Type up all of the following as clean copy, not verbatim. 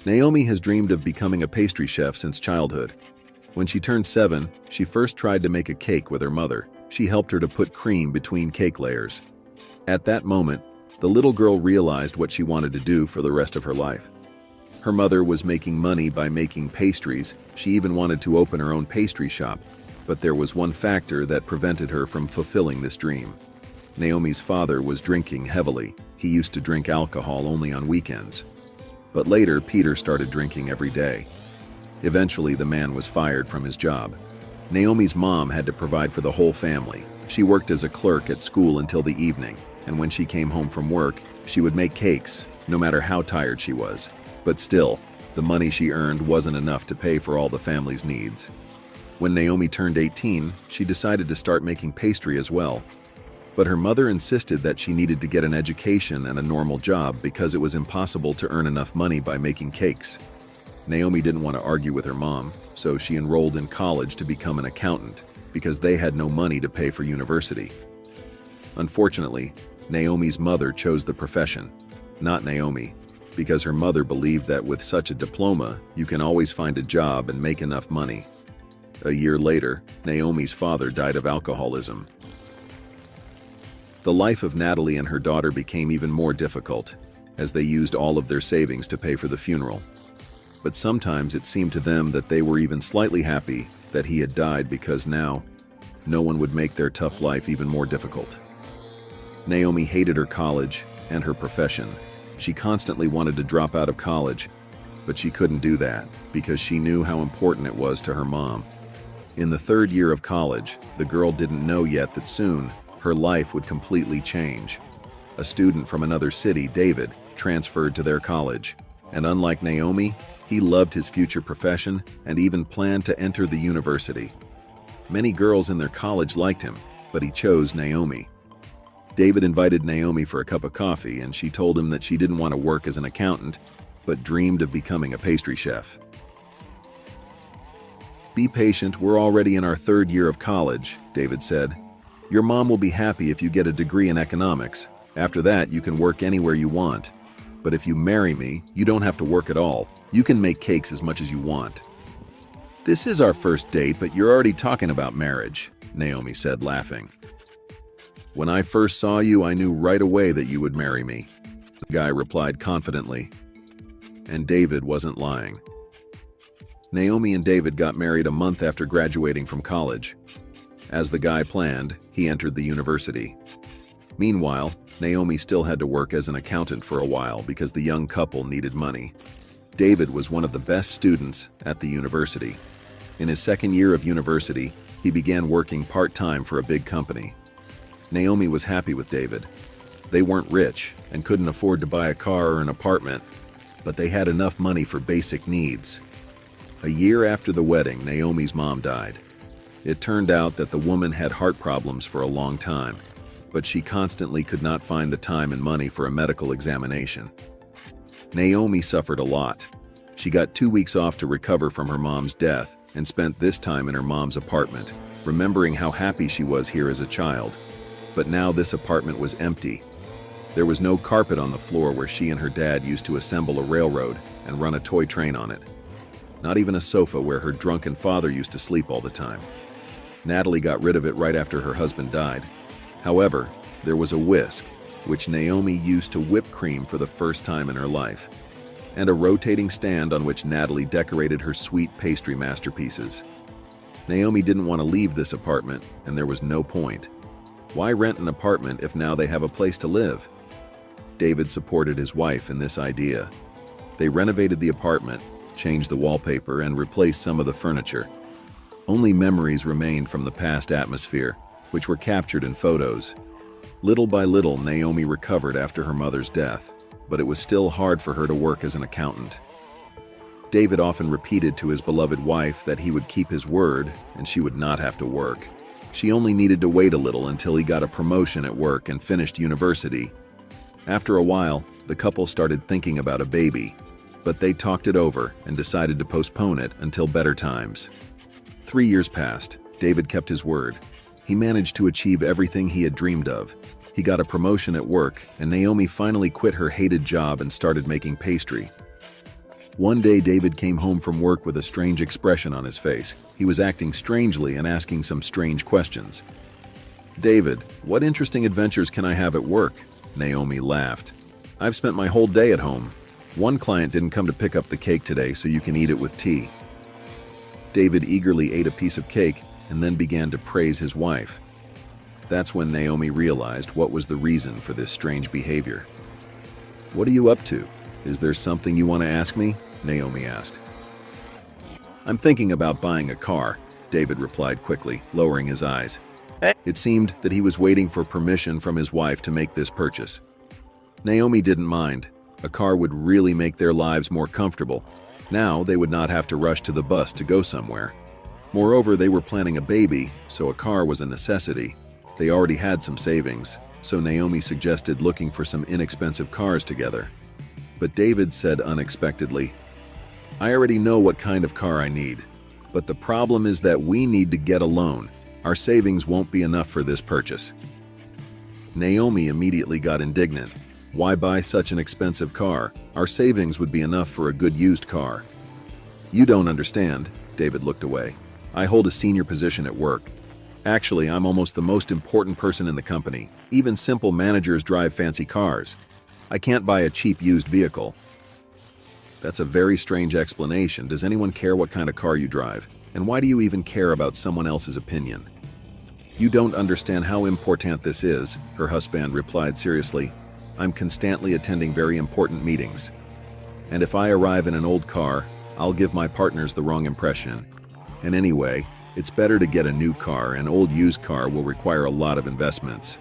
Naomi has dreamed of becoming a pastry chef since childhood. When she turned 7, she first tried to make a cake with her mother. She helped her to put cream between cake layers. At that moment, the little girl realized what she wanted to do for the rest of her life. Her mother was making money by making pastries. She even wanted to open her own pastry shop, but there was one factor that prevented her from fulfilling this dream. Naomi's father was drinking heavily. He used to drink alcohol only on weekends. But later, Peter started drinking every day. Eventually, the man was fired from his job. Naomi's mom had to provide for the whole family. She worked as a clerk at school until the evening, and when she came home from work, she would make cakes, no matter how tired she was. But still, the money she earned wasn't enough to pay for all the family's needs. When Naomi turned 18, she decided to start making pastry as well. But her mother insisted that she needed to get an education and a normal job because it was impossible to earn enough money by making cakes. Naomi didn't want to argue with her mom, so she enrolled in college to become an accountant because they had no money to pay for university. Unfortunately, Naomi's mother chose the profession, not Naomi, because her mother believed that with such a diploma, you can always find a job and make enough money. A year later, Naomi's father died of alcoholism. The life of Natalie and her daughter became even more difficult, as they used all of their savings to pay for the funeral. But sometimes it seemed to them that they were even slightly happy that he had died because now, no one would make their tough life even more difficult. Naomi hated her college and her profession. She constantly wanted to drop out of college, but she couldn't do that because she knew how important it was to her mom. In the 3rd year of college, the girl didn't know yet that soon, her life would completely change. A student from another city, David, transferred to their college, and unlike Naomi, he loved his future profession and even planned to enter the university. Many girls in their college liked him, but he chose Naomi. David invited Naomi for a cup of coffee, and she told him that she didn't want to work as an accountant, but dreamed of becoming a pastry chef. "Be patient, we're already in our 3rd year of college," David said. "Your mom will be happy if you get a degree in economics. After that, you can work anywhere you want. But if you marry me, you don't have to work at all. You can make cakes as much as you want." "This is our first date, but you're already talking about marriage," Naomi said, laughing. "When I first saw you, I knew right away that you would marry me," the guy replied confidently. And David wasn't lying. Naomi and David got married a month after graduating from college. As the guy planned, he entered the university. Meanwhile, Naomi still had to work as an accountant for a while because the young couple needed money. David was one of the best students at the university. In his 2nd year of university, he began working part-time for a big company. Naomi was happy with David. They weren't rich and couldn't afford to buy a car or an apartment, but they had enough money for basic needs. A year after the wedding, Naomi's mom died. It turned out that the woman had heart problems for a long time, but she constantly could not find the time and money for a medical examination. Naomi suffered a lot. She got 2 weeks off to recover from her mom's death and spent this time in her mom's apartment, remembering how happy she was here as a child. But now this apartment was empty. There was no carpet on the floor where she and her dad used to assemble a railroad and run a toy train on it. Not even a sofa where her drunken father used to sleep all the time. Natalie got rid of it right after her husband died. However, there was a whisk, which Naomi used to whip cream for the first time in her life, and a rotating stand on which Natalie decorated her sweet pastry masterpieces. Naomi didn't want to leave this apartment, and there was no point. Why rent an apartment if now they have a place to live? David supported his wife in this idea. They renovated the apartment, changed the wallpaper, and replaced some of the furniture. Only memories remained from the past atmosphere, which were captured in photos. Little by little, Naomi recovered after her mother's death, but it was still hard for her to work as an accountant. David often repeated to his beloved wife that he would keep his word and she would not have to work. She only needed to wait a little until he got a promotion at work and finished university. After a while, the couple started thinking about a baby, but they talked it over and decided to postpone it until better times. 3 years passed. David kept his word. He managed to achieve everything he had dreamed of. He got a promotion at work, and Naomi finally quit her hated job and started making pastry. One day, David came home from work with a strange expression on his face. He was acting strangely and asking some strange questions. "David, what interesting adventures can I have at work?" Naomi laughed. "I've spent my whole day at home. One client didn't come to pick up the cake today, so you can eat it with tea." David eagerly ate a piece of cake and then began to praise his wife. That's when Naomi realized what was the reason for this strange behavior. "What are you up to? Is there something you want to ask me?" Naomi asked. "I'm thinking about buying a car," David replied quickly, lowering his eyes. It seemed that he was waiting for permission from his wife to make this purchase. Naomi didn't mind. A car would really make their lives more comfortable. Now they would not have to rush to the bus to go somewhere. Moreover, they were planning a baby, so a car was a necessity. They already had some savings, so Naomi suggested looking for some inexpensive cars together. But David said unexpectedly, "I already know what kind of car I need, but the problem is that we need to get a loan. Our savings won't be enough for this purchase." Naomi immediately got indignant. "Why buy such an expensive car? Our savings would be enough for a good used car." "You don't understand." David looked away. "I hold a senior position at work. Actually, I'm almost the most important person in the company. Even simple managers drive fancy cars. I can't buy a cheap used vehicle." "That's a very strange explanation. Does anyone care what kind of car you drive? And why do you even care about someone else's opinion?" "You don't understand how important this is," her husband replied seriously. "I'm constantly attending very important meetings. And if I arrive in an old car, I'll give my partners the wrong impression. And anyway, it's better to get a new car. An old used car will require a lot of investments."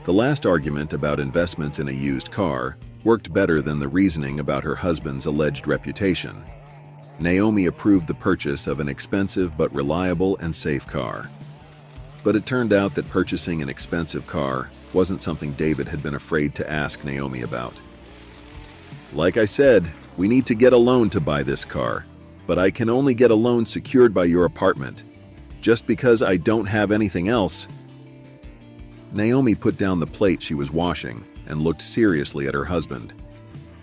The last argument about investments in a used car worked better than the reasoning about her husband's alleged reputation. Naomi approved the purchase of an expensive but reliable and safe car. But it turned out that purchasing an expensive car wasn't something David had been afraid to ask Naomi about. "Like I said, we need to get a loan to buy this car, but I can only get a loan secured by your apartment. Just because I don't have anything else." Naomi put down the plate she was washing and looked seriously at her husband.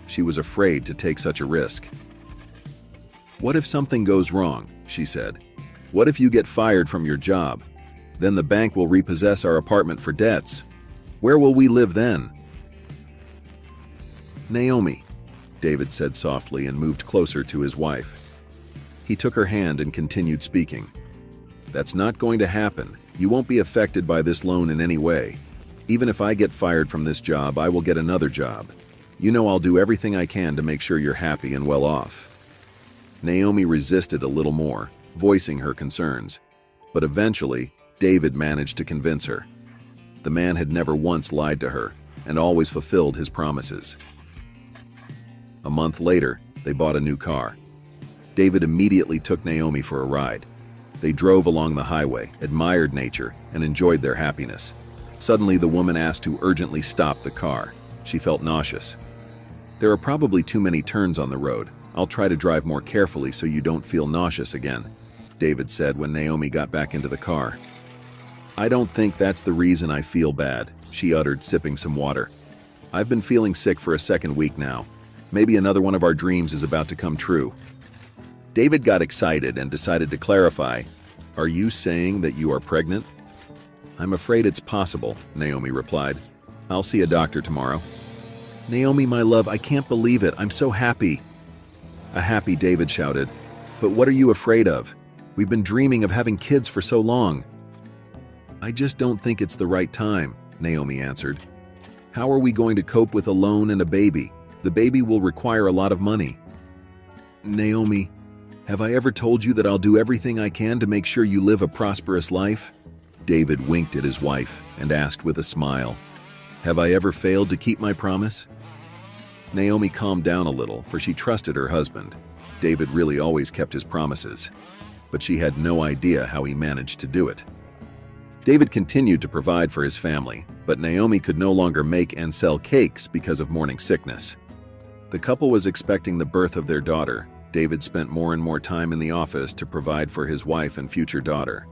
She was afraid to take such a risk. "What if something goes wrong?" she said. "What if you get fired from your job? Then the bank will repossess our apartment for debts. Where will we live then?" "Naomi," David said softly and moved closer to his wife. He took her hand and continued speaking. "That's not going to happen. You won't be affected by this loan in any way. Even if I get fired from this job, I will get another job. You know I'll do everything I can to make sure you're happy and well off." Naomi resisted a little more, voicing her concerns. But eventually, David managed to convince her. The man had never once lied to her and always fulfilled his promises. A month later, they bought a new car. David immediately took Naomi for a ride. They drove along the highway, admired nature, and enjoyed their happiness. Suddenly, the woman asked to urgently stop the car. She felt nauseous. "There are probably too many turns on the road. I'll try to drive more carefully so you don't feel nauseous again," David said when Naomi got back into the car. "I don't think that's the reason I feel bad," she uttered, sipping some water. "I've been feeling sick for a second week now. Maybe another one of our dreams is about to come true." David got excited and decided to clarify. "Are you saying that you are pregnant?" "I'm afraid it's possible," Naomi replied. "I'll see a doctor tomorrow." "Naomi, my love, I can't believe it. I'm so happy." A happy David shouted. "But what are you afraid of? We've been dreaming of having kids for so long." "I just don't think it's the right time," Naomi answered. "How are we going to cope with a loan and a baby? The baby will require a lot of money." "Naomi, have I ever told you that I'll do everything I can to make sure you live a prosperous life?" David winked at his wife and asked with a smile, "Have I ever failed to keep my promise?" Naomi calmed down a little, for she trusted her husband. David really always kept his promises, but she had no idea how he managed to do it. David continued to provide for his family, but Naomi could no longer make and sell cakes because of morning sickness. The couple was expecting the birth of their daughter. David spent more and more time in the office to provide for his wife and future daughter.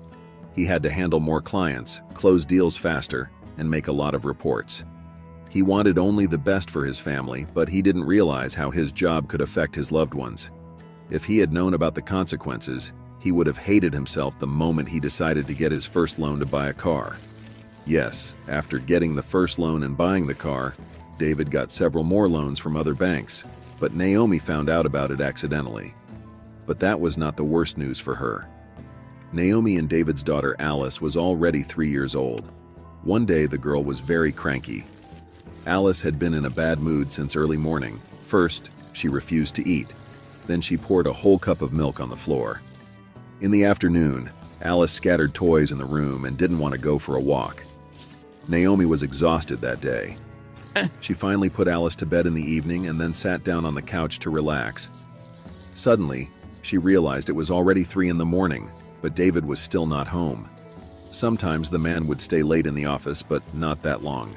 He had to handle more clients, close deals faster, and make a lot of reports. He wanted only the best for his family, but he didn't realize how his job could affect his loved ones. If he had known about the consequences, he would have hated himself the moment he decided to get his first loan to buy a car. Yes, after getting the first loan and buying the car, David got several more loans from other banks, but Naomi found out about it accidentally. But that was not the worst news for her. Naomi and David's daughter Alice was already 3 years old. One day the girl was very cranky. Alice had been in a bad mood since early morning. First, she refused to eat. Then she poured a whole cup of milk on the floor. In the afternoon, Alice scattered toys in the room and didn't want to go for a walk. Naomi was exhausted that day. She finally put Alice to bed in the evening and then sat down on the couch to relax. Suddenly, she realized it was already 3 in the morning, but David was still not home. Sometimes the man would stay late in the office, but not that long.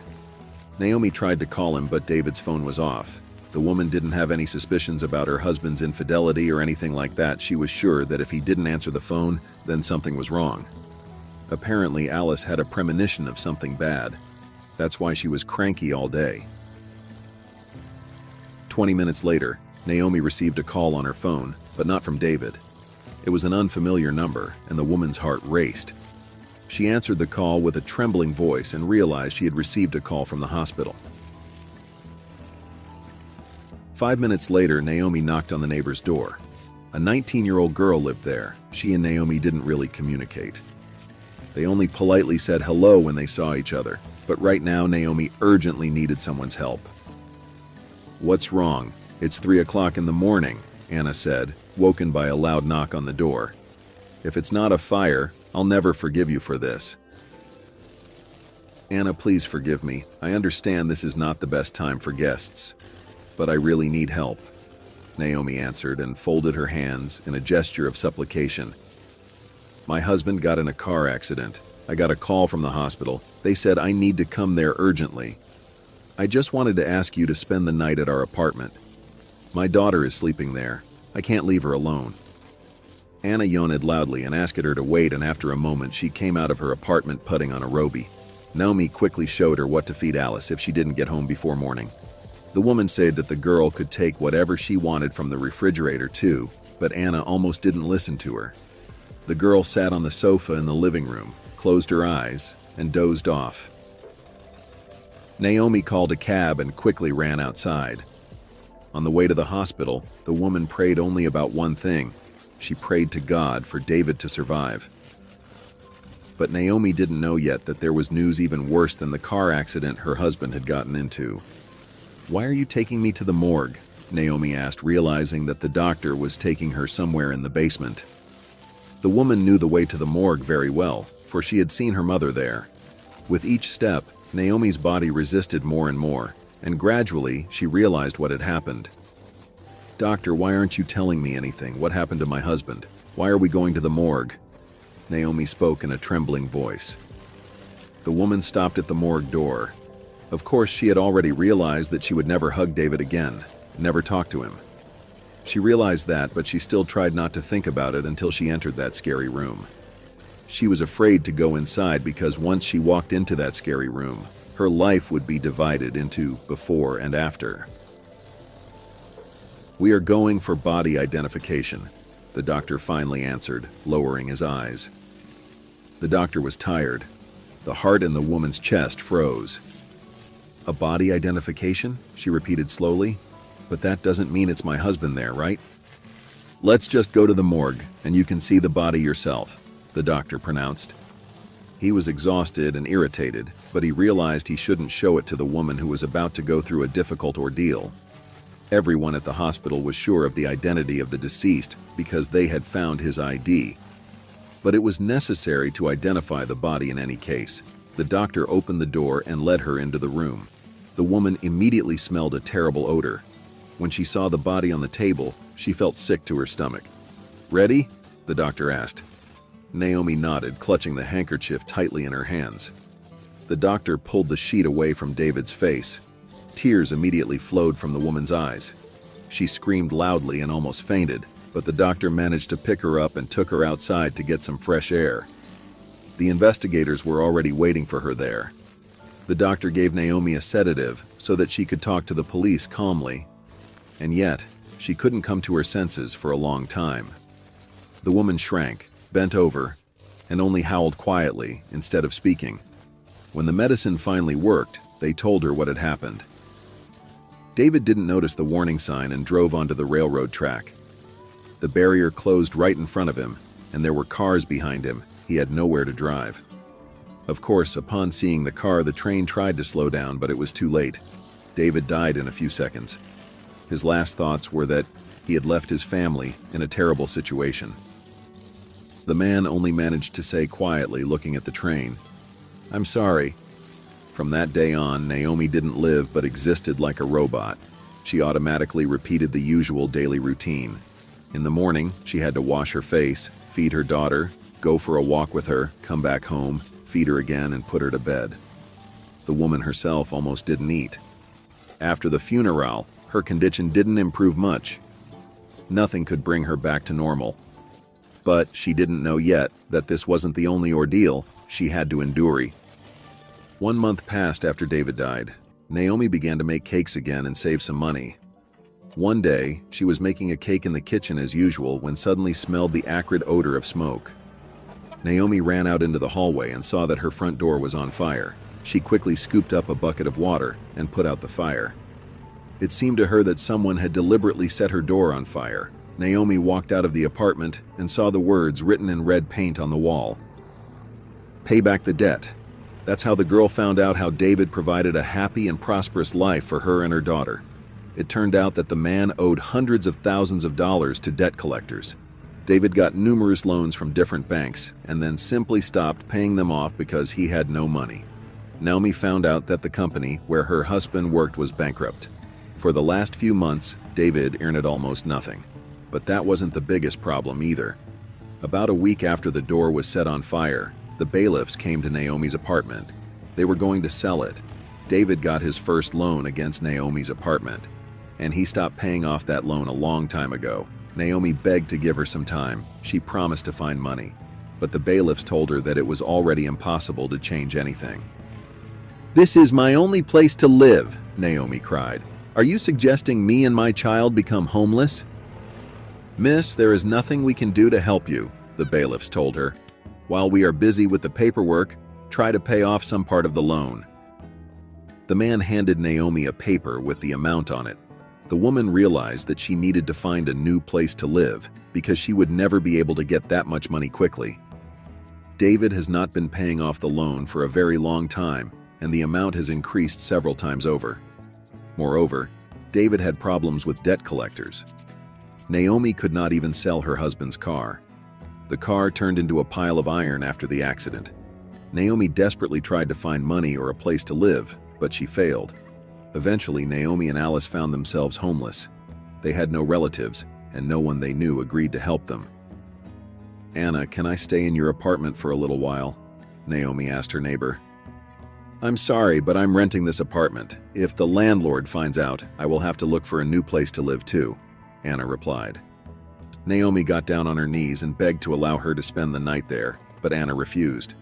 Naomi tried to call him, but David's phone was off. The woman didn't have any suspicions about her husband's infidelity or anything like that. She was sure that if he didn't answer the phone, then something was wrong. Apparently, Alice had a premonition of something bad. That's why she was cranky all day. 20 minutes later, Naomi received a call on her phone, but not from David. It was an unfamiliar number, and the woman's heart raced. She answered the call with a trembling voice and realized she had received a call from the hospital. 5 minutes later, Naomi knocked on the neighbor's door. A 19-year-old girl lived there. She and Naomi didn't really communicate. They only politely said hello when they saw each other, but right now Naomi urgently needed someone's help. "What's wrong? It's 3 o'clock in the morning," Anna said, woken by a loud knock on the door. "If it's not a fire, I'll never forgive you for this." "Anna, please forgive me. I understand this is not the best time for guests, but I really need help," Naomi answered and folded her hands in a gesture of supplication. "My husband got in a car accident. I got a call from the hospital. They said I need to come there urgently. I just wanted to ask you to spend the night at our apartment. My daughter is sleeping there. I can't leave her alone." Anna yawned loudly and asked her to wait, and after a moment she came out of her apartment putting on a robe. Naomi quickly showed her what to feed Alice if she didn't get home before morning. The woman said that the girl could take whatever she wanted from the refrigerator too, but Anna almost didn't listen to her. The girl sat on the sofa in the living room, closed her eyes, and dozed off. Naomi called a cab and quickly ran outside. On the way to the hospital, the woman prayed only about one thing. She prayed to God for David to survive. But Naomi didn't know yet that there was news even worse than the car accident her husband had gotten into. "Why are you taking me to the morgue?" Naomi asked, realizing that the doctor was taking her somewhere in the basement. The woman knew the way to the morgue very well, for she had seen her mother there. With each step, Naomi's body resisted more and more, and gradually she realized what had happened. "Doctor, why aren't you telling me anything? What happened to my husband? Why are we going to the morgue?" Naomi spoke in a trembling voice. The woman stopped at the morgue door. Of course, she had already realized that she would never hug David again, never talk to him. She realized that, but she still tried not to think about it until she entered that scary room. She was afraid to go inside because once she walked into that scary room, her life would be divided into before and after. "We are going for body identification," the doctor finally answered, lowering his eyes. The doctor was tired. The heart in the woman's chest froze. "A body identification?" she repeated slowly. "But that doesn't mean it's my husband there, right?" "Let's just go to the morgue, and you can see the body yourself," the doctor pronounced. He was exhausted and irritated, but he realized he shouldn't show it to the woman who was about to go through a difficult ordeal. Everyone at the hospital was sure of the identity of the deceased because they had found his ID. But it was necessary to identify the body in any case. The doctor opened the door and led her into the room. The woman immediately smelled a terrible odor. When she saw the body on the table, she felt sick to her stomach. "Ready?" the doctor asked. Naomi nodded, clutching the handkerchief tightly in her hands. The doctor pulled the sheet away from David's face. Tears immediately flowed from the woman's eyes. She screamed loudly and almost fainted, but the doctor managed to pick her up and took her outside to get some fresh air. The investigators were already waiting for her there. The doctor gave Naomi a sedative so that she could talk to the police calmly. And yet, she couldn't come to her senses for a long time. The woman shrank, bent over, and only howled quietly instead of speaking. When the medicine finally worked, they told her what had happened. David didn't notice the warning sign and drove onto the railroad track. The barrier closed right in front of him, and there were cars behind him. He had nowhere to drive. Of course, upon seeing the car, the train tried to slow down, but it was too late. David died in a few seconds. His last thoughts were that he had left his family in a terrible situation. The man only managed to say quietly, looking at the train, "I'm sorry." From that day on, Naomi didn't live but existed like a robot. She automatically repeated the usual daily routine. In the morning, she had to wash her face, feed her daughter, go for a walk with her, come back home, feed her again, and put her to bed. The woman herself almost didn't eat. After the funeral, her condition didn't improve much. Nothing could bring her back to normal. But she didn't know yet that this wasn't the only ordeal she had to endure. 1 month passed after David died. Naomi began to make cakes again and save some money. One day, she was making a cake in the kitchen as usual when suddenly smelled the acrid odor of smoke. Naomi ran out into the hallway and saw that her front door was on fire. She quickly scooped up a bucket of water and put out the fire. It seemed to her that someone had deliberately set her door on fire. Naomi walked out of the apartment and saw the words written in red paint on the wall. "Pay back the debt." That's how the girl found out how David provided a happy and prosperous life for her and her daughter. It turned out that the man owed hundreds of thousands of dollars to debt collectors. David got numerous loans from different banks and then simply stopped paying them off because he had no money. Naomi found out that the company where her husband worked was bankrupt. For the last few months, David earned almost nothing. But that wasn't the biggest problem either. About a week after the door was set on fire, the bailiffs came to Naomi's apartment. They were going to sell it. David got his first loan against Naomi's apartment, and he stopped paying off that loan a long time ago. Naomi begged to give her some time. She promised to find money, but the bailiffs told her that it was already impossible to change anything. "This is my only place to live," Naomi cried. "Are you suggesting me and my child become homeless?" "Miss, there is nothing we can do to help you," the bailiffs told her. "While we are busy with the paperwork, try to pay off some part of the loan." The man handed Naomi a paper with the amount on it. The woman realized that she needed to find a new place to live because she would never be able to get that much money quickly. David has not been paying off the loan for a very long time, and the amount has increased several times over. Moreover, David had problems with debt collectors. Naomi could not even sell her husband's car. The car turned into a pile of iron after the accident. Naomi desperately tried to find money or a place to live, but she failed. Eventually, Naomi and Alice found themselves homeless. They had no relatives, and no one they knew agreed to help them. "Anna, can I stay in your apartment for a little while?" Naomi asked her neighbor. "I'm sorry, but I'm renting this apartment. If the landlord finds out, I will have to look for a new place to live too," Anna replied. Naomi got down on her knees and begged to allow her to spend the night there, but Anna refused.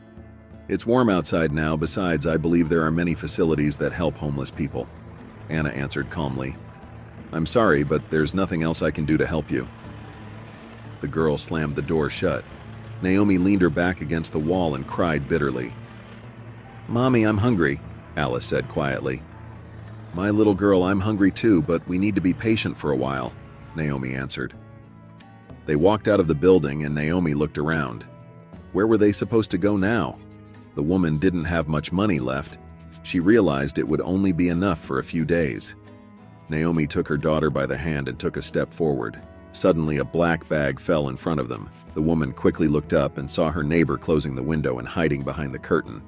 "It's warm outside now. Besides, I believe there are many facilities that help homeless people," Anna answered calmly. "I'm sorry, but there's nothing else I can do to help you." The girl slammed the door shut. Naomi leaned her back against the wall and cried bitterly. "Mommy, I'm hungry," Alice said quietly. "My little girl, I'm hungry too, but we need to be patient for a while," Naomi answered. They walked out of the building and Naomi looked around. Where were they supposed to go now? The woman didn't have much money left. She realized it would only be enough for a few days. Naomi took her daughter by the hand and took a step forward. Suddenly, a black bag fell in front of them. The woman quickly looked up and saw her neighbor closing the window and hiding behind the curtain.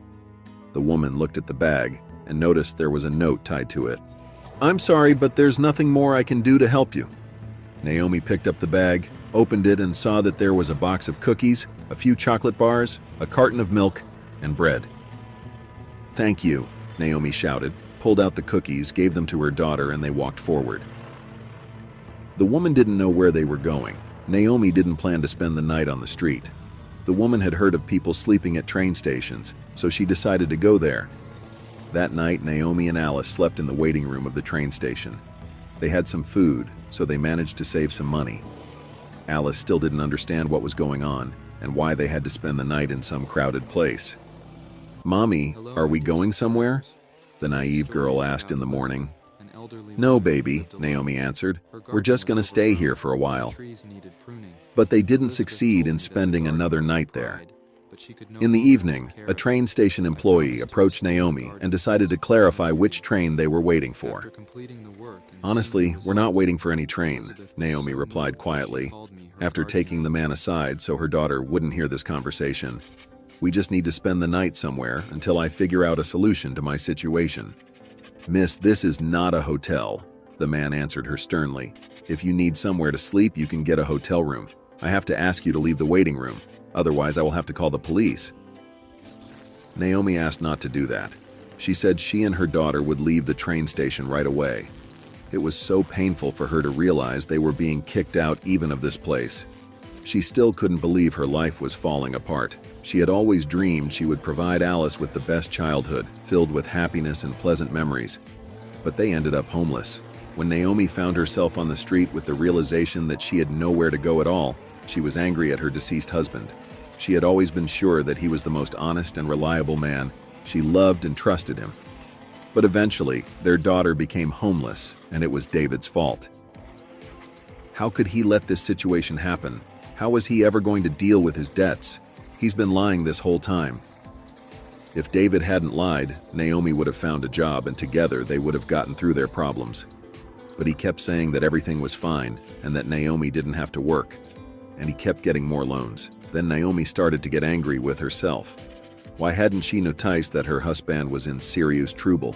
The woman looked at the bag and noticed there was a note tied to it. "I'm sorry, but there's nothing more I can do to help you." Naomi picked up the bag, opened it, and saw that there was a box of cookies, a few chocolate bars, a carton of milk, and bread. "Thank you," Naomi shouted, pulled out the cookies, gave them to her daughter, and they walked forward. The woman didn't know where they were going. Naomi didn't plan to spend the night on the street. The woman had heard of people sleeping at train stations, so she decided to go there. That night, Naomi and Alice slept in the waiting room of the train station. They had some food, so they managed to save some money. Alice still didn't understand what was going on and why they had to spend the night in some crowded place. "Mommy, are we going somewhere?" the naive girl asked in the morning. "No, baby," Naomi answered. "We're just going to stay here for a while." But they didn't succeed in spending another night there. In the evening, a train station employee approached Naomi and decided to clarify which train they were waiting for. "Honestly, we're not waiting for any train," Naomi replied quietly, after taking the man aside so her daughter wouldn't hear this conversation. "We just need to spend the night somewhere until I figure out a solution to my situation." "Miss, this is not a hotel," the man answered her sternly. "If you need somewhere to sleep, you can get a hotel room. I have to ask you to leave the waiting room. Otherwise, I will have to call the police." Naomi asked not to do that. She said she and her daughter would leave the train station right away. It was so painful for her to realize they were being kicked out even of this place. She still couldn't believe her life was falling apart. She had always dreamed she would provide Alice with the best childhood, filled with happiness and pleasant memories. But they ended up homeless. When Naomi found herself on the street with the realization that she had nowhere to go at all, she was angry at her deceased husband. She had always been sure that he was the most honest and reliable man. She loved and trusted him. But eventually, their daughter became homeless, and it was David's fault. How could he let this situation happen? How was he ever going to deal with his debts? He's been lying this whole time. If David hadn't lied, Naomi would have found a job, and together they would have gotten through their problems. But he kept saying that everything was fine and that Naomi didn't have to work. And he kept getting more loans. Then Naomi started to get angry with herself. Why hadn't she noticed that her husband was in serious trouble?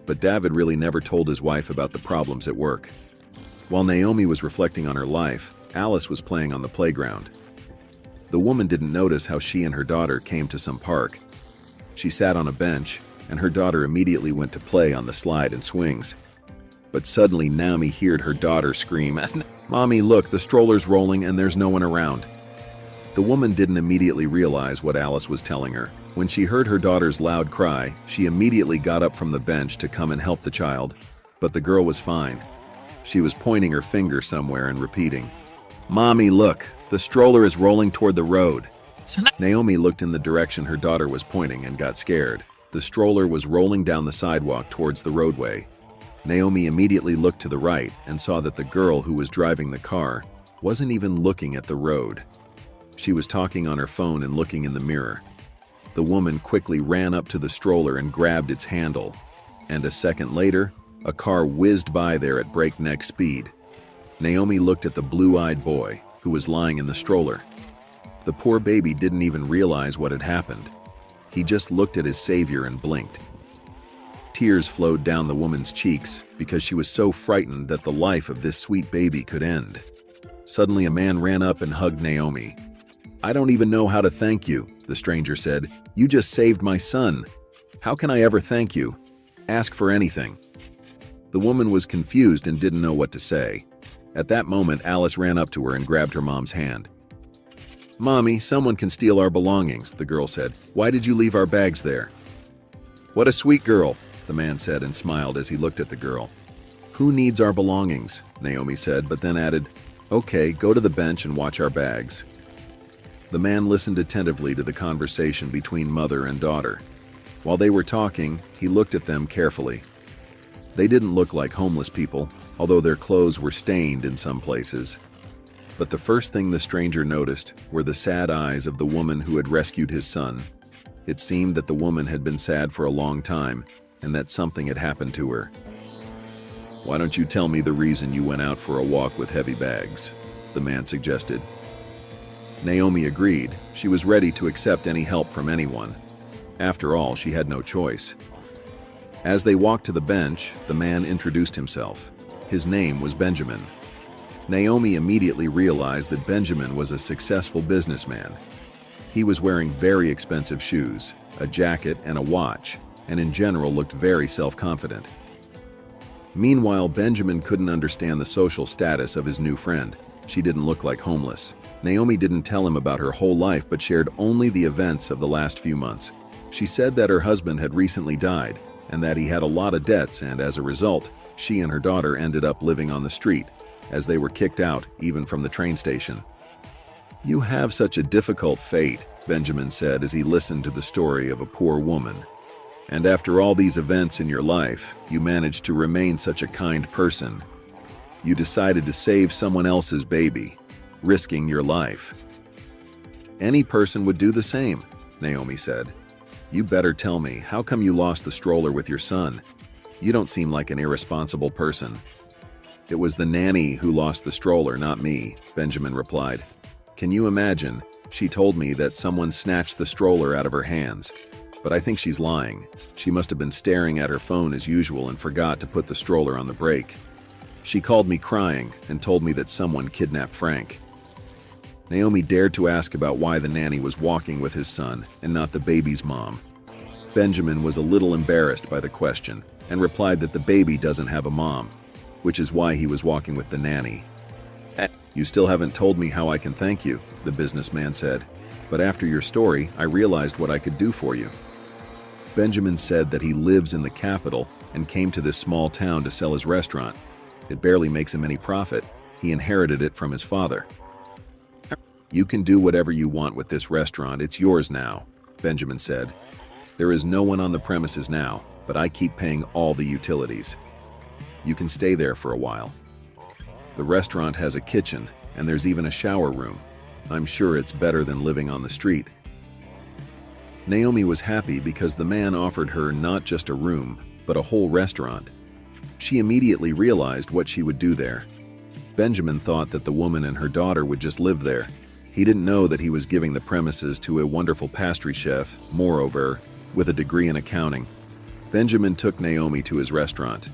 But David really never told his wife about the problems at work. While Naomi was reflecting on her life, Alice was playing on the playground. The woman didn't notice how she and her daughter came to some park. She sat on a bench, and her daughter immediately went to play on the slide and swings. But suddenly Naomi heard her daughter scream, "Mommy, look, the stroller's rolling and there's no one around." The woman didn't immediately realize what Alice was telling her. When she heard her daughter's loud cry, she immediately got up from the bench to come and help the child. But the girl was fine. She was pointing her finger somewhere and repeating, "Mommy, look, the stroller is rolling toward the road." Naomi looked in the direction her daughter was pointing and got scared. The stroller was rolling down the sidewalk towards the roadway. Naomi immediately looked to the right and saw that the girl who was driving the car wasn't even looking at the road. She was talking on her phone and looking in the mirror. The woman quickly ran up to the stroller and grabbed its handle. And a second later, a car whizzed by there at breakneck speed. Naomi looked at the blue-eyed boy who was lying in the stroller. The poor baby didn't even realize what had happened. He just looked at his savior and blinked. Tears flowed down the woman's cheeks because she was so frightened that the life of this sweet baby could end. Suddenly, a man ran up and hugged Naomi. "I don't even know how to thank you," the stranger said. "You just saved my son. How can I ever thank you? Ask for anything." The woman was confused and didn't know what to say. At that moment, Alice ran up to her and grabbed her mom's hand. "Mommy, someone can steal our belongings," the girl said. "Why did you leave our bags there?" "What a sweet girl," the man said and smiled as he looked at the girl. "Who needs our belongings?" Naomi said, but then added, "Okay, go to the bench and watch our bags." The man listened attentively to the conversation between mother and daughter. While they were talking, he looked at them carefully. They didn't look like homeless people, although their clothes were stained in some places. But the first thing the stranger noticed were the sad eyes of the woman who had rescued his son. It seemed that the woman had been sad for a long time, and that something had happened to her. "Why don't you tell me the reason you went out for a walk with heavy bags?" the man suggested. Naomi agreed. She was ready to accept any help from anyone. After all, she had no choice. As they walked to the bench, the man introduced himself. His name was Benjamin. Naomi immediately realized that Benjamin was a successful businessman. He was wearing very expensive shoes, a jacket, and a watch, and in general looked very self-confident. Meanwhile, Benjamin couldn't understand the social status of his new friend. She didn't look like homeless. Naomi didn't tell him about her whole life but shared only the events of the last few months. She said that her husband had recently died and that he had a lot of debts, and as a result, she and her daughter ended up living on the street, as they were kicked out even from the train station. "You have such a difficult fate," Benjamin said as he listened to the story of a poor woman. "And after all these events in your life, you managed to remain such a kind person. You decided to save someone else's baby, risking your life." "Any person would do the same," Naomi said. "You better tell me, how come you lost the stroller with your son? You don't seem like an irresponsible person." "It was the nanny who lost the stroller, not me," Benjamin replied. "Can you imagine? She told me that someone snatched the stroller out of her hands. But I think she's lying. She must have been staring at her phone as usual and forgot to put the stroller on the brake. She called me crying and told me that someone kidnapped Frank." Naomi dared to ask about why the nanny was walking with his son and not the baby's mom. Benjamin was a little embarrassed by the question and replied that the baby doesn't have a mom, which is why he was walking with the nanny. "You still haven't told me how I can thank you," the businessman said. "But after your story, I realized what I could do for you." Benjamin said that he lives in the capital and came to this small town to sell his restaurant. It barely makes him any profit. He inherited it from his father. "You can do whatever you want with this restaurant. It's yours now," Benjamin said. "There is no one on the premises now, but I keep paying all the utilities. You can stay there for a while. The restaurant has a kitchen, and there's even a shower room. I'm sure it's better than living on the street." Naomi was happy because the man offered her not just a room, but a whole restaurant. She immediately realized what she would do there. Benjamin thought that the woman and her daughter would just live there. He didn't know that he was giving the premises to a wonderful pastry chef, moreover, with a degree in accounting. Benjamin took Naomi to his restaurant.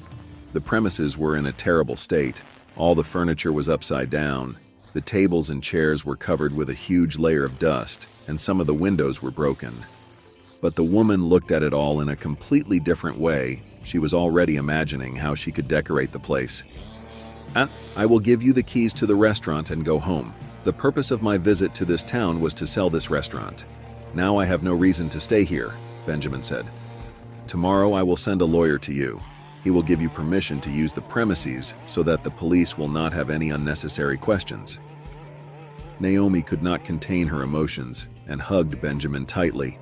The premises were in a terrible state. All the furniture was upside down. The tables and chairs were covered with a huge layer of dust, and some of the windows were broken. But the woman looked at it all in a completely different way. She was already imagining how she could decorate the place. "I will give you the keys to the restaurant and go home. The purpose of my visit to this town was to sell this restaurant. Now I have no reason to stay here," Benjamin said. "Tomorrow I will send a lawyer to you. He will give you permission to use the premises so that the police will not have any unnecessary questions." Naomi could not contain her emotions and hugged Benjamin tightly.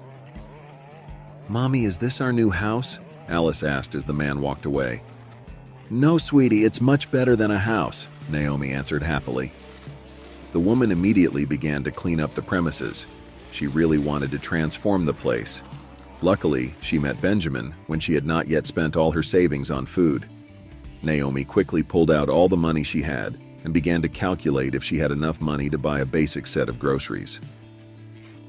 "Mommy, is this our new house?" Alice asked as the man walked away. "No, sweetie, it's much better than a house," Naomi answered happily. The woman immediately began to clean up the premises. She really wanted to transform the place. Luckily, she met Benjamin when she had not yet spent all her savings on food. Naomi quickly pulled out all the money she had and began to calculate if she had enough money to buy a basic set of groceries.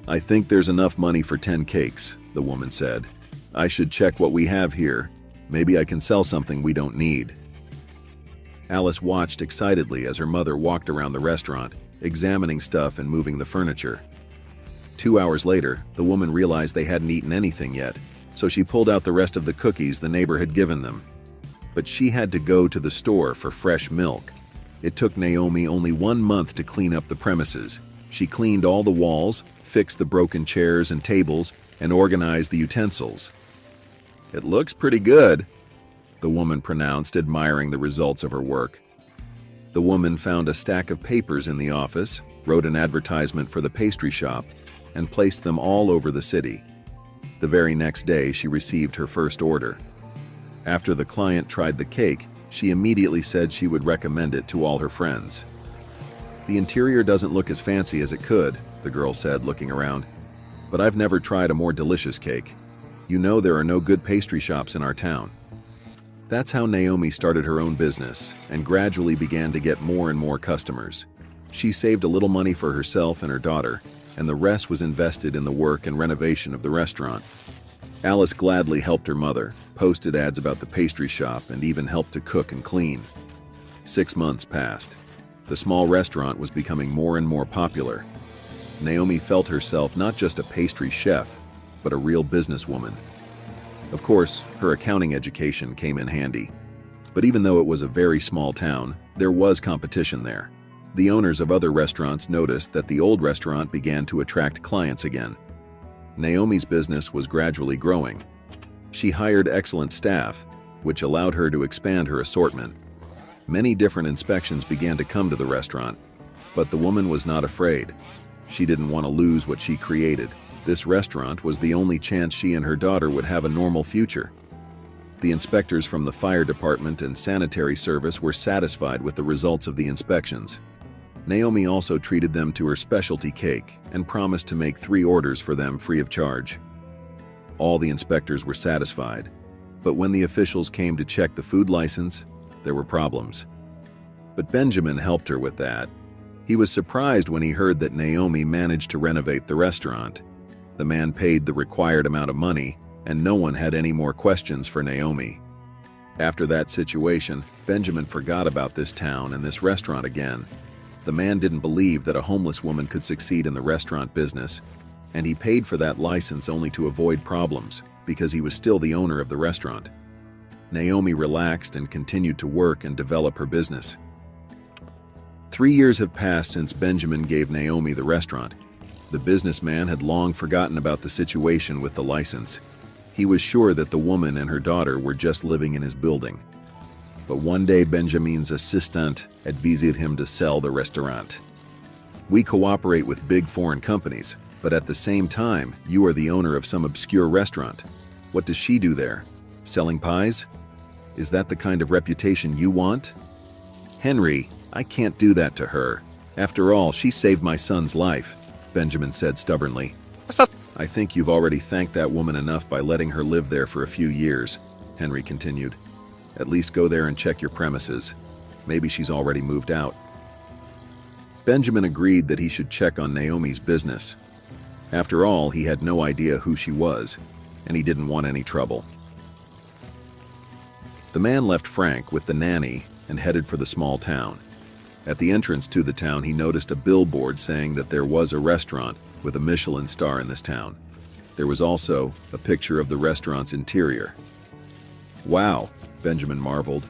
"I think there's enough money for 10 cakes, the woman said. "I should check what we have here. Maybe I can sell something we don't need." Alice watched excitedly as her mother walked around the restaurant, examining stuff and moving the furniture. 2 hours later, the woman realized they hadn't eaten anything yet, so she pulled out the rest of the cookies the neighbor had given them. But she had to go to the store for fresh milk. It took Naomi only 1 month to clean up the premises. She cleaned all the walls, fixed the broken chairs and tables, and organized the utensils. "It looks pretty good," the woman pronounced, admiring the results of her work. The woman found a stack of papers in the office, wrote an advertisement for the pastry shop, and placed them all over the city. The very next day, she received her first order. After the client tried the cake, she immediately said she would recommend it to all her friends. "The interior doesn't look as fancy as it could," the girl said, looking around. "But I've never tried a more delicious cake. You know there are no good pastry shops in our town." That's how Naomi started her own business and gradually began to get more and more customers. She saved a little money for herself and her daughter, and the rest was invested in the work and renovation of the restaurant. Alice gladly helped her mother, posted ads about the pastry shop, and even helped to cook and clean. 6 months passed. The small restaurant was becoming more and more popular. Naomi felt herself not just a pastry chef, but a real businesswoman. Of course, her accounting education came in handy. But even though it was a very small town, there was competition there. The owners of other restaurants noticed that the old restaurant began to attract clients again. Naomi's business was gradually growing. She hired excellent staff, which allowed her to expand her assortment. Many different inspections began to come to the restaurant, but the woman was not afraid. She didn't want to lose what she created. This restaurant was the only chance she and her daughter would have a normal future. The inspectors from the fire department and sanitary service were satisfied with the results of the inspections. Naomi also treated them to her specialty cake and promised to make 3 orders for them free of charge. All the inspectors were satisfied, but when the officials came to check the food license, there were problems. But Benjamin helped her with that. He was surprised when he heard that Naomi managed to renovate the restaurant. The man paid the required amount of money, and no one had any more questions for Naomi. After that situation, Benjamin forgot about this town and this restaurant again. The man didn't believe that a homeless woman could succeed in the restaurant business, and he paid for that license only to avoid problems, because he was still the owner of the restaurant. Naomi relaxed and continued to work and develop her business. 3 years have passed since Benjamin gave Naomi the restaurant. The businessman had long forgotten about the situation with the license. He was sure that the woman and her daughter were just living in his building. But one day Benjamin's assistant advised him to sell the restaurant. "We cooperate with big foreign companies, but at the same time, you are the owner of some obscure restaurant. What does she do there? Selling pies? Is that the kind of reputation you want?" "Henry, I can't do that to her. After all, she saved my son's life," Benjamin said stubbornly. "I think you've already thanked that woman enough by letting her live there for a few years," Henry continued. "At least go there and check your premises. Maybe she's already moved out." Benjamin agreed that he should check on Naomi's business. After all, he had no idea who she was, and he didn't want any trouble. The man left Frank with the nanny and headed for the small town. At the entrance to the town, he noticed a billboard saying that there was a restaurant with a Michelin star in this town. There was also a picture of the restaurant's interior. "Wow," Benjamin marveled.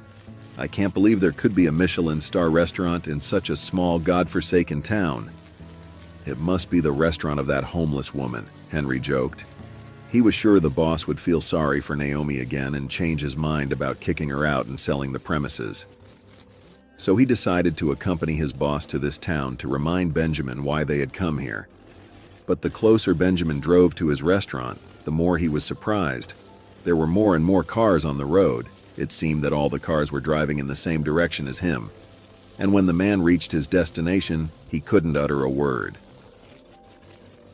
"I can't believe there could be a Michelin star restaurant in such a small, godforsaken town." "It must be the restaurant of that homeless woman," Henry joked. He was sure the boss would feel sorry for Naomi again and change his mind about kicking her out and selling the premises. So he decided to accompany his boss to this town to remind Benjamin why they had come here. But the closer Benjamin drove to his restaurant, the more he was surprised. There were more and more cars on the road. It seemed that all the cars were driving in the same direction as him. And when the man reached his destination, he couldn't utter a word.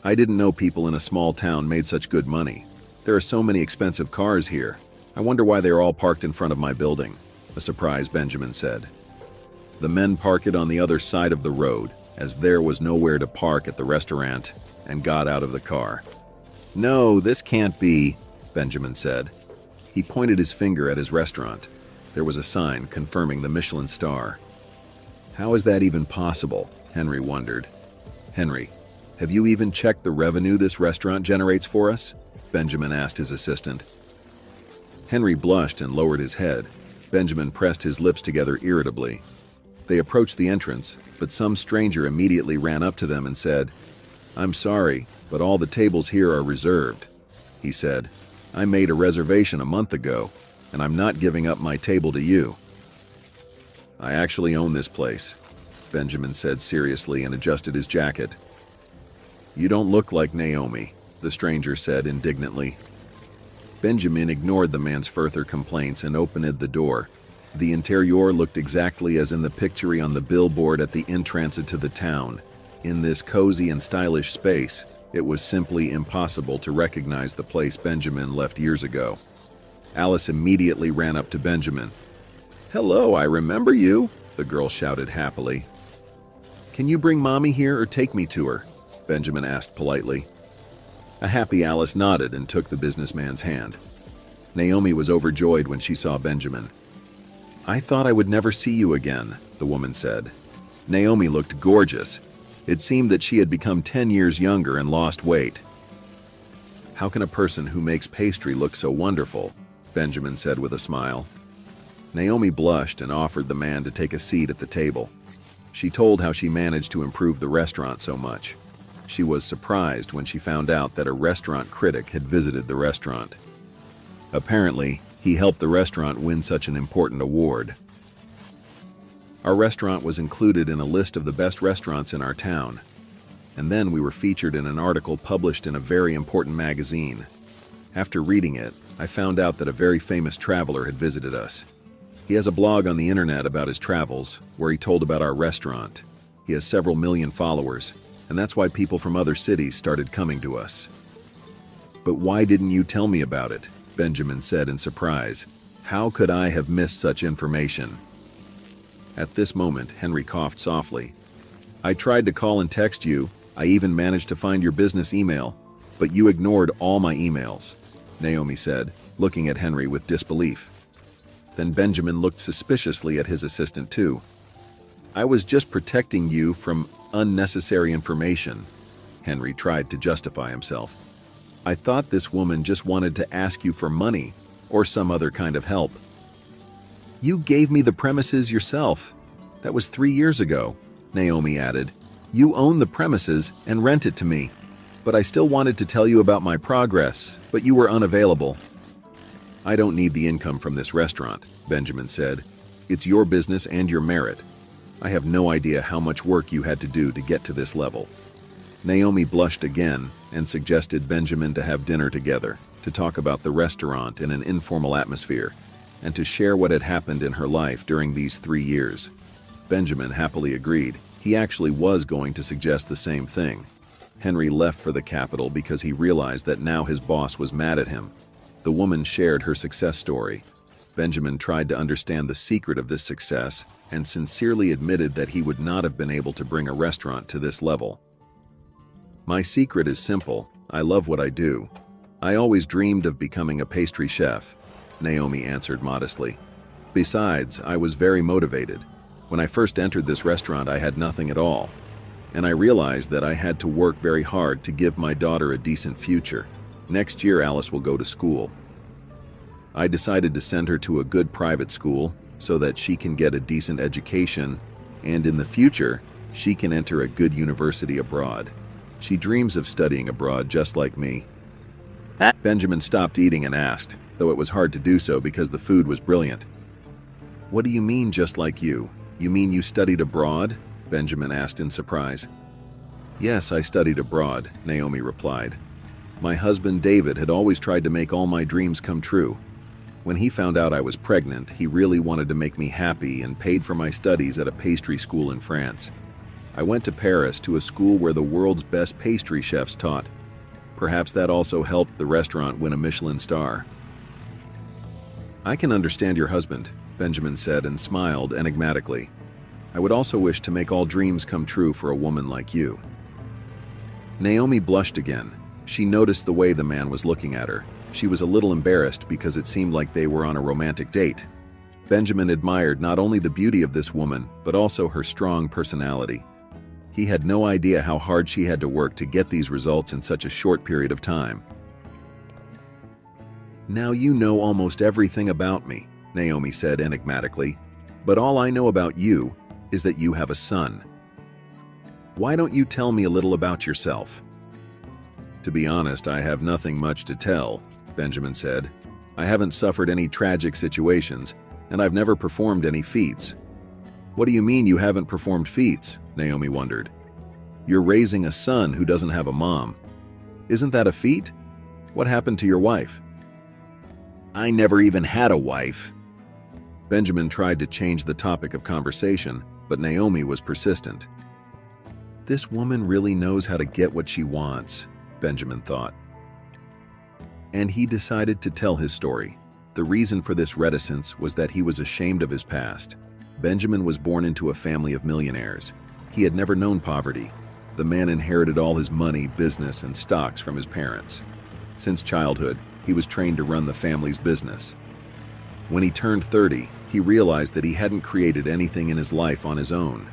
"I didn't know people in a small town made such good money. There are so many expensive cars here. I wonder why they are all parked in front of my building," a surprised Benjamin said. "The men park it on the other side of the road, as there was nowhere to park at the restaurant, and got out of the car." "No, this can't be," Benjamin said. He pointed his finger at his restaurant. There was a sign confirming the Michelin star. "How is that even possible?" Henry wondered. "Henry, have you even checked the revenue this restaurant generates for us?" Benjamin asked his assistant. Henry blushed and lowered his head. Benjamin pressed his lips together irritably. They approached the entrance, but some stranger immediately ran up to them and said, "I'm sorry, but all the tables here are reserved," he said. "I made a reservation a month ago, and I'm not giving up my table to you." "I actually own this place," Benjamin said seriously and adjusted his jacket. "You don't look like Naomi," the stranger said indignantly. Benjamin ignored the man's further complaints and opened the door. The interior looked exactly as in the picture on the billboard at the entrance to the town. In this cozy and stylish space, it was simply impossible to recognize the place Benjamin left years ago. Alice immediately ran up to Benjamin. "Hello, I remember you," the girl shouted happily. "Can you bring Mommy here or take me to her?" Benjamin asked politely. A happy Alice nodded and took the businessman's hand. Naomi was overjoyed when she saw Benjamin. "I thought I would never see you again," the woman said. Naomi looked gorgeous. It seemed that she had become 10 years younger and lost weight. "How can a person who makes pastry look so wonderful?" Benjamin said with a smile. Naomi blushed and offered the man to take a seat at the table. She told how she managed to improve the restaurant so much. She was surprised when she found out that a restaurant critic had visited the restaurant. Apparently, he helped the restaurant win such an important award. Our restaurant was included in a list of the best restaurants in our town, and then we were featured in an article published in a very important magazine. After reading it, I found out that a very famous traveler had visited us. He has a blog on the internet about his travels, where he told about our restaurant. He has several million followers, and that's why people from other cities started coming to us. "But why didn't you tell me about it?" Benjamin said in surprise. "How could I have missed such information?" At this moment, Henry coughed softly. "I tried to call and text you. I even managed to find your business email, but you ignored all my emails," Naomi said, looking at Henry with disbelief. Then Benjamin looked suspiciously at his assistant too. "I was just protecting you from unnecessary information," Henry tried to justify himself. "I thought this woman just wanted to ask you for money or some other kind of help." "You gave me the premises yourself. That was 3 years ago," Naomi added. "You own the premises and rent it to me. But I still wanted to tell you about my progress, but you were unavailable." "I don't need the income from this restaurant," Benjamin said. "It's your business and your merit. I have no idea how much work you had to do to get to this level." Naomi blushed again and suggested Benjamin to have dinner together, to talk about the restaurant in an informal atmosphere, and to share what had happened in her life during these 3 years. Benjamin happily agreed. He actually was going to suggest the same thing. Henry left for the capital because he realized that now his boss was mad at him. The woman shared her success story. Benjamin tried to understand the secret of this success and sincerely admitted that he would not have been able to bring a restaurant to this level. "My secret is simple. I love what I do. I always dreamed of becoming a pastry chef," Naomi answered modestly. "Besides, I was very motivated. When I first entered this restaurant, I had nothing at all, and I realized that I had to work very hard to give my daughter a decent future. Next year, Alice will go to school. I decided to send her to a good private school so that she can get a decent education, and in the future, she can enter a good university abroad. She dreams of studying abroad just like me." Benjamin stopped eating and asked, though it was hard to do so because the food was brilliant. "What do you mean just like you? You mean you studied abroad?" Benjamin asked in surprise. "Yes, I studied abroad," Naomi replied. "My husband David had always tried to make all my dreams come true. When he found out I was pregnant, he really wanted to make me happy and paid for my studies at a pastry school in France. I went to Paris to a school where the world's best pastry chefs taught. Perhaps that also helped the restaurant win a Michelin star." "I can understand your husband," Benjamin said and smiled enigmatically. "I would also wish to make all dreams come true for a woman like you." Naomi blushed again. She noticed the way the man was looking at her. She was a little embarrassed because it seemed like they were on a romantic date. Benjamin admired not only the beauty of this woman, but also her strong personality. He had no idea how hard she had to work to get these results in such a short period of time. "Now you know almost everything about me," Naomi said enigmatically. "But all I know about you is that you have a son. Why don't you tell me a little about yourself?" "To be honest, I have nothing much to tell," Benjamin said. "I haven't suffered any tragic situations, and I've never performed any feats." "What do you mean you haven't performed feats?" Naomi wondered. "You're raising a son who doesn't have a mom. Isn't that a feat? What happened to your wife?" "I never even had a wife." Benjamin tried to change the topic of conversation, but Naomi was persistent. "This woman really knows how to get what she wants," Benjamin thought. And he decided to tell his story. The reason for this reticence was that he was ashamed of his past. Benjamin was born into a family of millionaires. He had never known poverty. The man inherited all his money, business, and stocks from his parents. Since childhood, he was trained to run the family's business. When he turned 30, he realized that he hadn't created anything in his life on his own.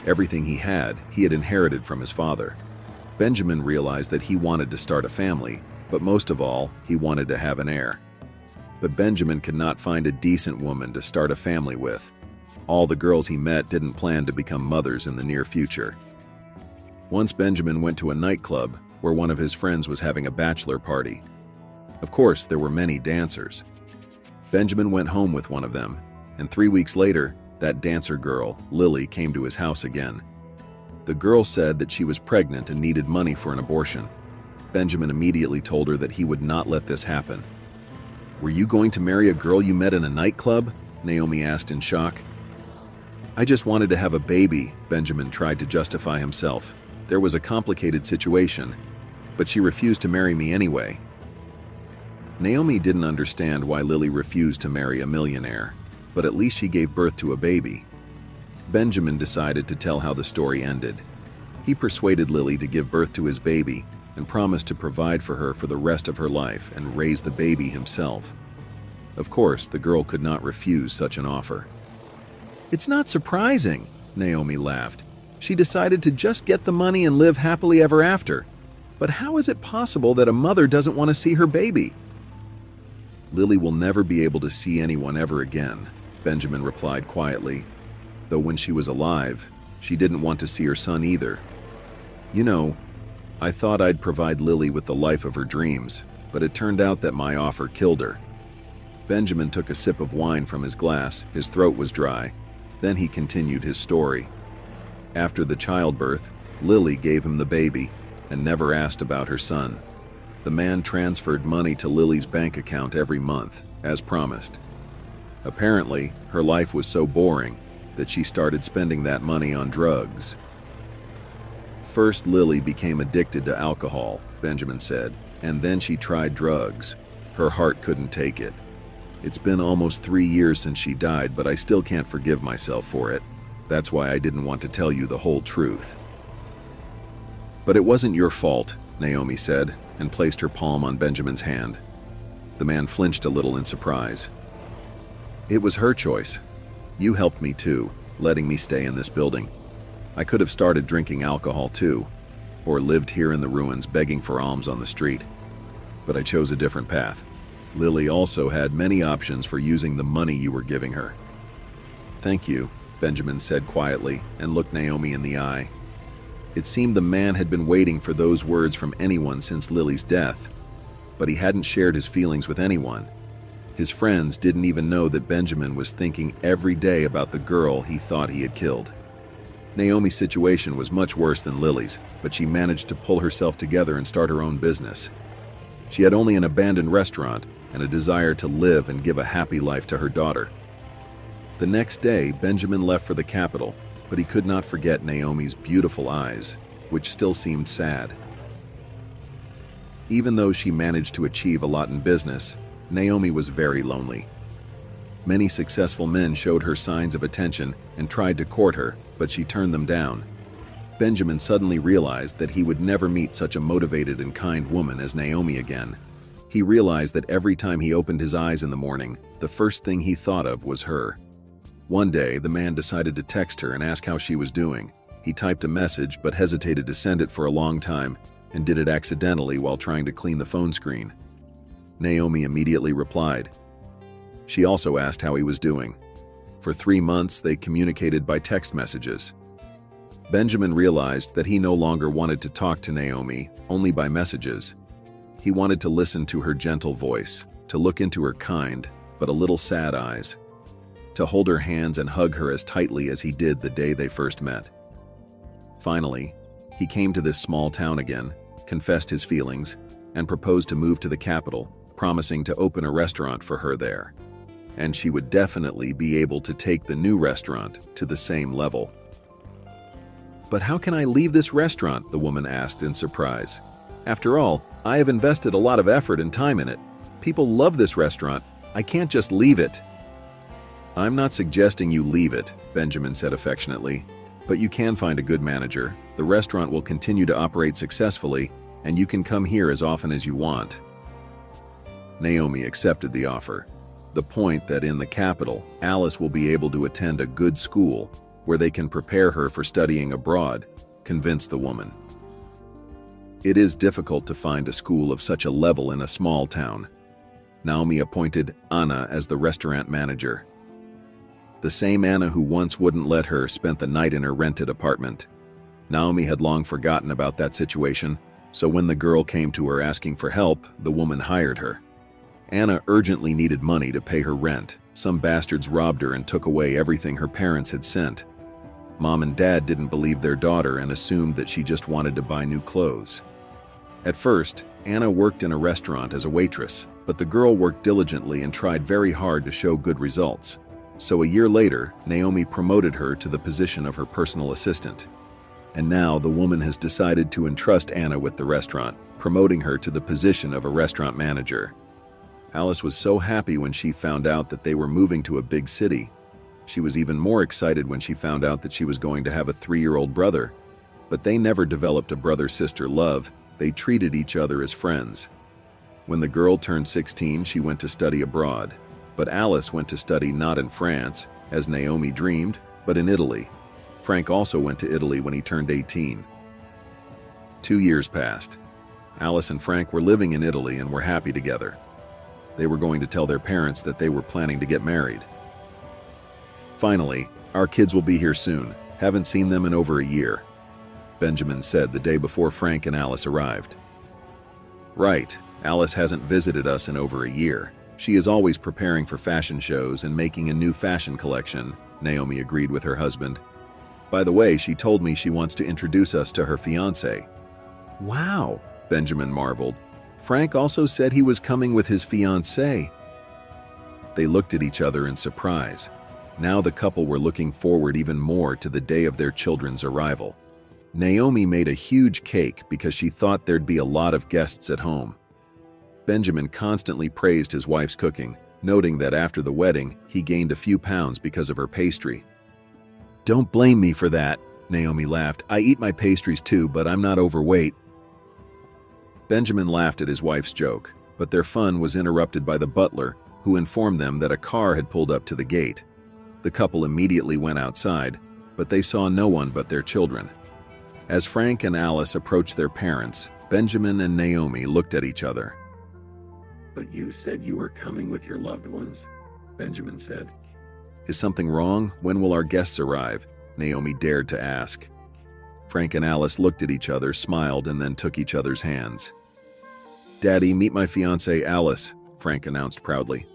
Everything he had inherited from his father. Benjamin realized that he wanted to start a family, but most of all, he wanted to have an heir. But Benjamin could not find a decent woman to start a family with. All the girls he met didn't plan to become mothers in the near future. Once Benjamin went to a nightclub where one of his friends was having a bachelor party. Of course, there were many dancers. Benjamin went home with one of them, and 3 weeks later, that dancer girl, Lily, came to his house again. The girl said that she was pregnant and needed money for an abortion. Benjamin immediately told her that he would not let this happen. "Were you going to marry a girl you met in a nightclub?" Naomi asked in shock. "I just wanted to have a baby," Benjamin tried to justify himself. There was a complicated situation, but she refused to marry me anyway. Naomi didn't understand why Lily refused to marry a millionaire, but at least she gave birth to a baby. Benjamin decided to tell how the story ended. He persuaded Lily to give birth to his baby and promised to provide for her for the rest of her life and raise the baby himself. Of course, the girl could not refuse such an offer. "It's not surprising," Naomi laughed. "She decided to just get the money and live happily ever after. But how is it possible that a mother doesn't want to see her baby?" "Lily will never be able to see anyone ever again," Benjamin replied quietly. Though when she was alive, she didn't want to see her son either. "You know, I thought I'd provide Lily with the life of her dreams, but it turned out that my offer killed her." Benjamin took a sip of wine from his glass. His throat was dry. Then he continued his story. After the childbirth, Lily gave him the baby and never asked about her son. The man transferred money to Lily's bank account every month, as promised. Apparently, her life was so boring that she started spending that money on drugs. "First, Lily became addicted to alcohol," Benjamin said, "and then she tried drugs. Her heart couldn't take it. It's been almost 3 years since she died, but I still can't forgive myself for it. That's why I didn't want to tell you the whole truth." "But it wasn't your fault," Naomi said, and placed her palm on Benjamin's hand. The man flinched a little in surprise. "It was her choice. You helped me too, letting me stay in this building. I could have started drinking alcohol too, or lived here in the ruins begging for alms on the street. But I chose a different path. Lily also had many options for using the money you were giving her." "Thank you," Benjamin said quietly and looked Naomi in the eye. It seemed the man had been waiting for those words from anyone since Lily's death, but he hadn't shared his feelings with anyone. His friends didn't even know that Benjamin was thinking every day about the girl he thought he had killed. Naomi's situation was much worse than Lily's, but she managed to pull herself together and start her own business. She had only an abandoned restaurant and a desire to live and give a happy life to her daughter. The next day, Benjamin left for the capital, but he could not forget Naomi's beautiful eyes, which still seemed sad. Even though she managed to achieve a lot in business, Naomi was very lonely. Many successful men showed her signs of attention and tried to court her, but she turned them down. Benjamin suddenly realized that he would never meet such a motivated and kind woman as Naomi again. He realized that every time he opened his eyes in the morning, the first thing he thought of was her. One day, the man decided to text her and ask how she was doing. He typed a message but hesitated to send it for a long time and did it accidentally while trying to clean the phone screen. Naomi immediately replied. She also asked how he was doing. For 3 months, they communicated by text messages. Benjamin realized that he no longer wanted to talk to Naomi, only by messages. He wanted to listen to her gentle voice, to look into her kind, but a little sad eyes, to hold her hands and hug her as tightly as he did the day they first met. Finally, he came to this small town again, confessed his feelings, and proposed to move to the capital, promising to open a restaurant for her there. And she would definitely be able to take the new restaurant to the same level. "But how can I leave this restaurant?" the woman asked in surprise. "After all, I have invested a lot of effort and time in it. People love this restaurant. I can't just leave it." "I'm not suggesting you leave it," Benjamin said affectionately, "but you can find a good manager. The restaurant will continue to operate successfully, and you can come here as often as you want." Naomi accepted the offer. The point that in the capital, Alice will be able to attend a good school where they can prepare her for studying abroad, convinced the woman. It is difficult to find a school of such a level in a small town. Naomi appointed Anna as the restaurant manager. The same Anna who once wouldn't let her spend the night in her rented apartment. Naomi had long forgotten about that situation, so when the girl came to her asking for help, the woman hired her. Anna urgently needed money to pay her rent. Some bastards robbed her and took away everything her parents had sent. Mom and Dad didn't believe their daughter and assumed that she just wanted to buy new clothes. At first, Anna worked in a restaurant as a waitress, but the girl worked diligently and tried very hard to show good results. So a year later, Naomi promoted her to the position of her personal assistant. And now the woman has decided to entrust Anna with the restaurant, promoting her to the position of a restaurant manager. Alice was so happy when she found out that they were moving to a big city. She was even more excited when she found out that she was going to have a 3-year-old brother. But they never developed a brother-sister love. They treated each other as friends. When the girl turned 16, she went to study abroad. But Alice went to study not in France, as Naomi dreamed, but in Italy. Frank also went to Italy when he turned 18. 2 years passed. Alice and Frank were living in Italy and were happy together. They were going to tell their parents that they were planning to get married. Finally, our kids will be here soon. Haven't seen them in over a year, Benjamin said the day before Frank and Alice arrived. Right, Alice hasn't visited us in over a year. She is always preparing for fashion shows and making a new fashion collection, Naomi agreed with her husband. By the way, she told me she wants to introduce us to her fiancé. Wow, Benjamin marveled. Frank also said he was coming with his fiancée. They looked at each other in surprise. Now the couple were looking forward even more to the day of their children's arrival. Naomi made a huge cake because she thought there'd be a lot of guests at home. Benjamin constantly praised his wife's cooking, noting that after the wedding, he gained a few pounds because of her pastry. Don't blame me for that, Naomi laughed. I eat my pastries too, but I'm not overweight. Benjamin laughed at his wife's joke, but their fun was interrupted by the butler, who informed them that a car had pulled up to the gate. The couple immediately went outside, but they saw no one but their children. As Frank and Alice approached their parents, Benjamin and Naomi looked at each other. But you said you were coming with your loved ones, Benjamin said. Is something wrong? When will our guests arrive? Naomi dared to ask. Frank and Alice looked at each other, smiled, and then took each other's hands. Daddy, meet my fiancé Alice, Frank announced proudly.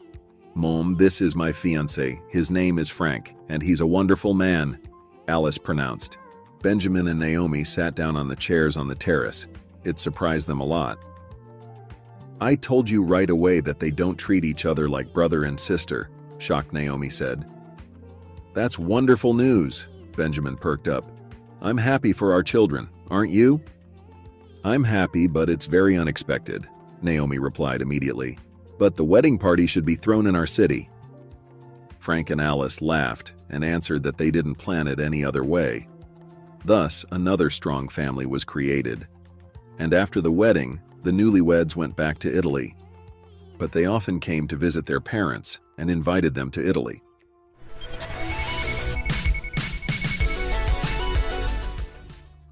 Mom, this is my fiancé. His name is Frank, and he's a wonderful man, Alice pronounced. Benjamin and Naomi sat down on the chairs on the terrace. It surprised them a lot. I told you right away that they don't treat each other like brother and sister, shocked Naomi said. That's wonderful news, Benjamin perked up. I'm happy for our children, aren't you? I'm happy, but it's very unexpected, Naomi replied immediately. But the wedding party should be thrown in our city. Frank and Alice laughed and answered that they didn't plan it any other way. Thus, another strong family was created. And after the wedding, the newlyweds went back to Italy. But they often came to visit their parents and invited them to Italy.